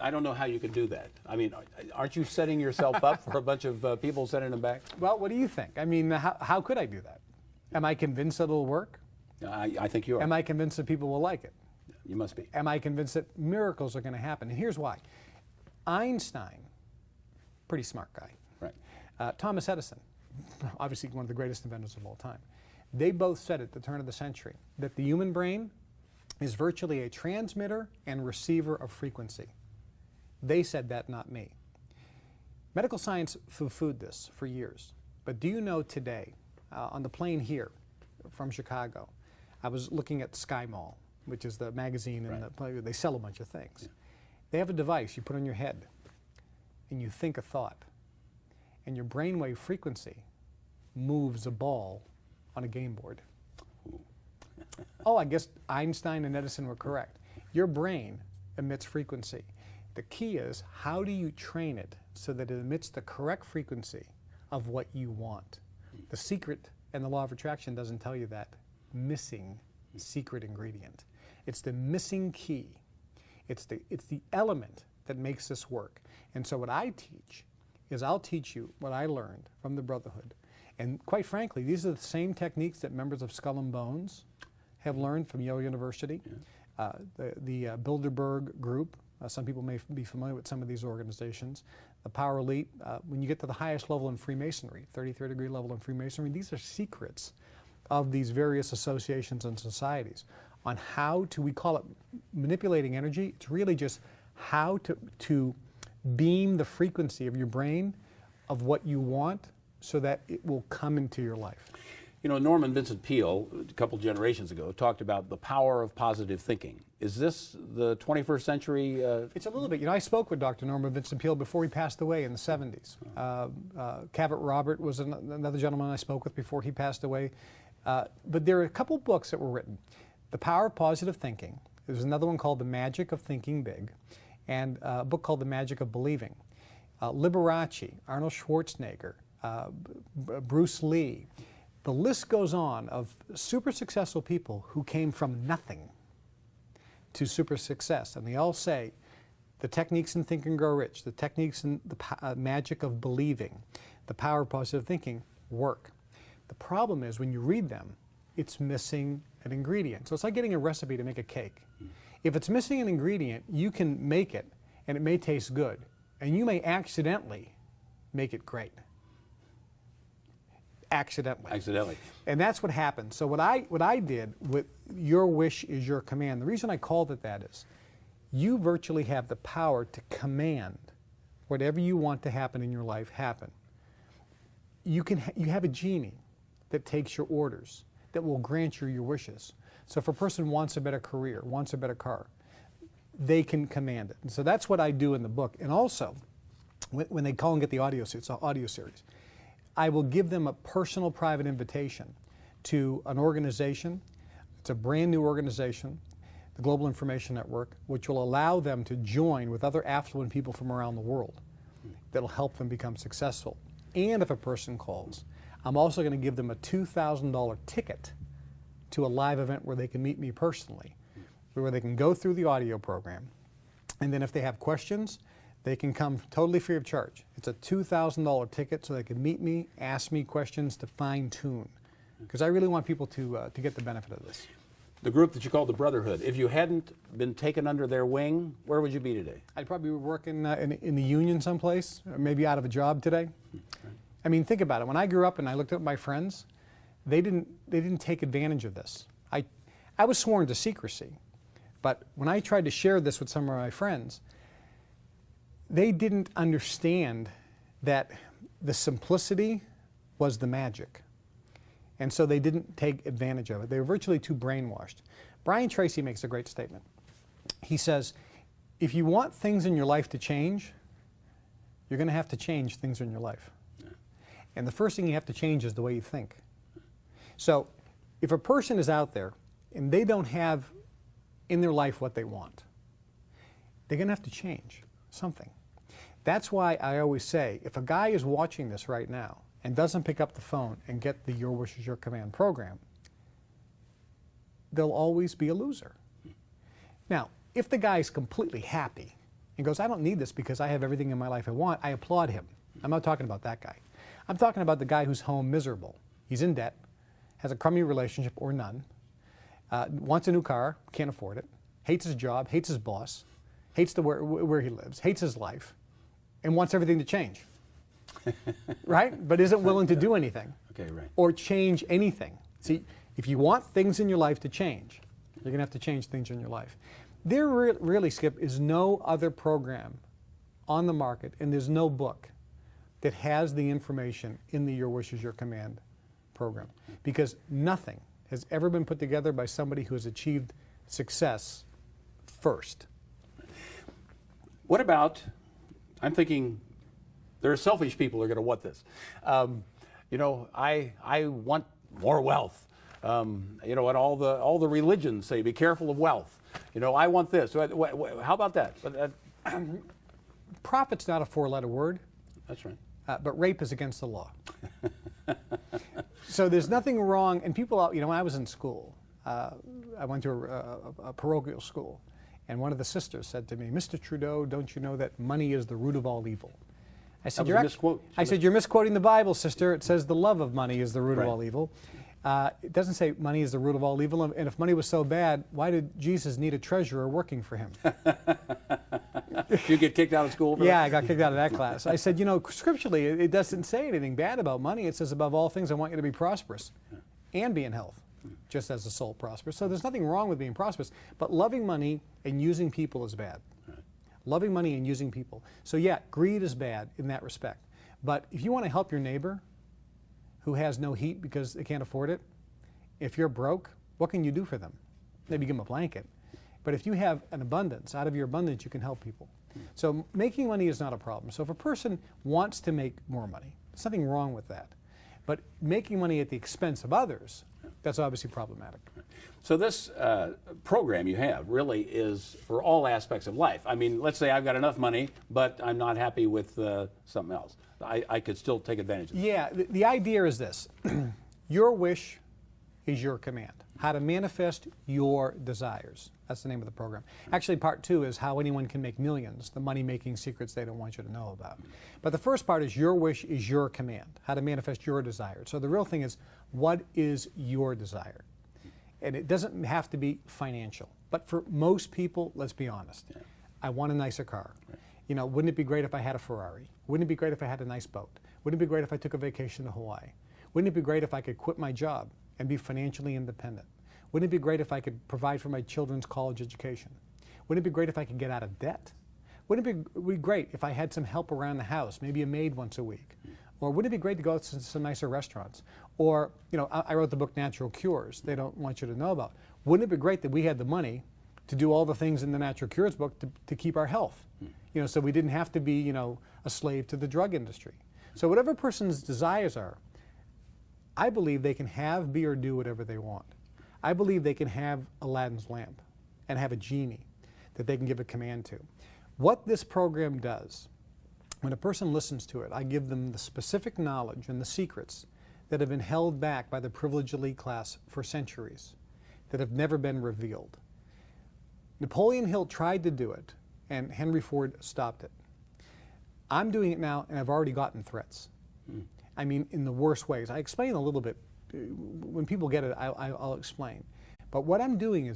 I don't know how you could do that. I mean, aren't you setting yourself up for a bunch of people sending them back? Well, what do you think? I mean, how could I do that? Am I convinced that it'll work? I think you are. Am I convinced that people will like it? You must be. Am I convinced that miracles are going to happen? And here's why. Einstein, pretty smart guy. Right. Thomas Edison, obviously one of the greatest inventors of all time. They both said at the turn of the century that the human brain is virtually a transmitter and receiver of frequency. They said that, not me. Medical science poo-pooed this for years. But do you know today, on the plane here from Chicago, I was looking at Sky Mall, which is the magazine and they sell a bunch of things. Yeah. They have a device you put on your head and you think a thought, and your brainwave frequency moves a ball on a game board. Oh, I guess Einstein and Edison were correct. Your brain emits frequency. The key is, how do you train it so that it emits the correct frequency of what you want? The secret and the law of attraction doesn't tell you that missing secret ingredient. It's the missing key. It's the element that makes this work. And so what I teach is I'll teach you what I learned from the Brotherhood. And quite frankly, these are the same techniques that members of Skull and Bones have learned from Yale University, the Bilderberg Group. Some people may be familiar with some of these organizations. The Power Elite, when you get to the highest level in Freemasonry, 33rd degree level in Freemasonry, these are secrets of these various associations and societies on how to, we call it manipulating energy. It's really just how to beam the frequency of your brain of what you want so that it will come into your life. You know, Norman Vincent Peale, a couple generations ago, talked about the power of positive thinking. Is this the 21st century? It's a little bit. You know, I spoke with Dr. Norman Vincent Peale before he passed away in the 70s. Cavett Robert was another gentleman I spoke with before he passed away. But there are a couple books that were written. The Power of Positive Thinking. There's another one called The Magic of Thinking Big, and a book called The Magic of Believing. Liberace, Arnold Schwarzenegger, Bruce Lee. The list goes on of super successful people who came from nothing to super success. And they all say the techniques in Think and Grow Rich, the techniques in the magic of believing, the power of positive thinking work. The problem is when you read them, it's missing an ingredient. So it's like getting a recipe to make a cake. If it's missing an ingredient, you can make it and it may taste good. And you may accidentally make it great. Accidentally. And that's what happened. So what I did with your wish is your command, the reason I called it that is you virtually have the power to command whatever you want to happen in your life happen. You have a genie that takes your orders, that will grant you your wishes. So if a person wants a better career, wants a better car, they can command it. And so that's what I do in the book. And also, when they call and get the audio series, it's an audio series, I will give them a personal private invitation to an organization. It's a brand new organization, the Global Information Network, which will allow them to join with other affluent people from around the world that'll help them become successful. And if a person calls, I'm also going to give them a $2,000 ticket to a live event where they can meet me personally, where they can go through the audio program. And then if they have questions, they can come totally free of charge. It's a $2,000 ticket so they can meet me, ask me questions to fine tune. Because I really want people to get the benefit of this. The group that you call the Brotherhood, if you hadn't been taken under their wing, where would you be today? I'd probably be working in the union someplace, or maybe out of a job today. I mean, think about it. When I grew up and I looked at my friends, they didn't take advantage of this. I was sworn to secrecy, but when I tried to share this with some of my friends, they didn't understand that the simplicity was the magic. And so they didn't take advantage of it. They were virtually too brainwashed. Brian Tracy makes a great statement. He says, if you want things in your life to change, you're going to have to change things in your life. And the first thing you have to change is the way you think. So if a person is out there and they don't have in their life what they want, they're going to have to change something. That's why I always say, if a guy is watching this right now and doesn't pick up the phone and get the Your Wish is Your Command program, they'll always be a loser. Now, if the guy's completely happy and goes, I don't need this because I have everything in my life I want, I applaud him. I'm not talking about that guy. I'm talking about the guy who's home miserable. He's in debt, has a crummy relationship or none, wants a new car, can't afford it, hates his job, hates his boss, hates where he lives, hates his life, and wants everything to change. Right? But isn't willing to do anything. Okay, right. Or change anything. See, if you want things in your life to change, you're going to have to change things in your life. There really, Skip, is no other program on the market, and there's no book that has the information in the Your Wish is Your Command program. Because nothing has ever been put together by somebody who has achieved success first. What about, I'm thinking, there are selfish people who are going to want this. You know, I want more wealth. You know, and all the religions say, be careful of wealth. You know, I want this. How about that? Profit's not a four-letter word. That's right. But rape is against the law. So there's nothing wrong. And people, you know, when I was in school, I went to a parochial school, and one of the sisters said to me, Mr. Trudeau, don't you know that money is the root of all evil? I said, you're misquoting the Bible, sister. It says the love of money is the root of all evil. It doesn't say money is the root of all evil. And if money was so bad, why did Jesus need a treasurer working for him? Did you get kicked out of school for that? Yeah, I got kicked out of that class. I said, you know, scripturally, it doesn't say anything bad about money. It says, above all things, I want you to be prosperous and be in health, just as the soul prospers. So there's nothing wrong with being prosperous, but loving money and using people is bad. Loving money and using people. So yeah, greed is bad in that respect. But if you want to help your neighbor who has no heat because they can't afford it, if you're broke, what can you do for them? Maybe give them a blanket. But if you have an abundance, out of your abundance you can help people. So making money is not a problem. So if a person wants to make more money, there's nothing wrong with that. But making money at the expense of others, that's obviously problematic. So this program you have really is for all aspects of life. I mean, let's say I've got enough money, but I'm not happy with something else. I could still take advantage of it. Yeah, the idea is this. Your wish is your command. How to manifest your desires. That's the name of the program. Actually, part 2 is how anyone can make millions, the money-making secrets they don't want you to know about. But the first part is your wish is your command, how to manifest your desires. So the real thing is, what is your desire? And it doesn't have to be financial. But for most people, let's be honest, I want a nicer car. Right. You know, wouldn't it be great if I had a Ferrari? Wouldn't it be great if I had a nice boat? Wouldn't it be great if I took a vacation to Hawaii? Wouldn't it be great if I could quit my job and be financially independent? Wouldn't it be great if I could provide for my children's college education? Wouldn't it be great if I could get out of debt? Wouldn't it be great if I had some help around the house, maybe a maid once a week? Or wouldn't it be great to go out to some nicer restaurants? Or, you know, I wrote the book Natural Cures they don't want you to know about. Wouldn't it be great that we had the money to do all the things in the Natural Cures book to keep our health? You know, so we didn't have to be, you know, a slave to the drug industry. So whatever a person's desires are, I believe they can have, be, or do whatever they want. I believe they can have Aladdin's lamp and have a genie that they can give a command to. What this program does, when a person listens to it, I give them the specific knowledge and the secrets that have been held back by the privileged elite class for centuries, that have never been revealed. Napoleon Hill tried to do it, and Henry Ford stopped it. I'm doing it now, and I've already gotten threats. I mean, in the worst ways. I explain a little bit. When people get it, I'll explain. But what I'm doing is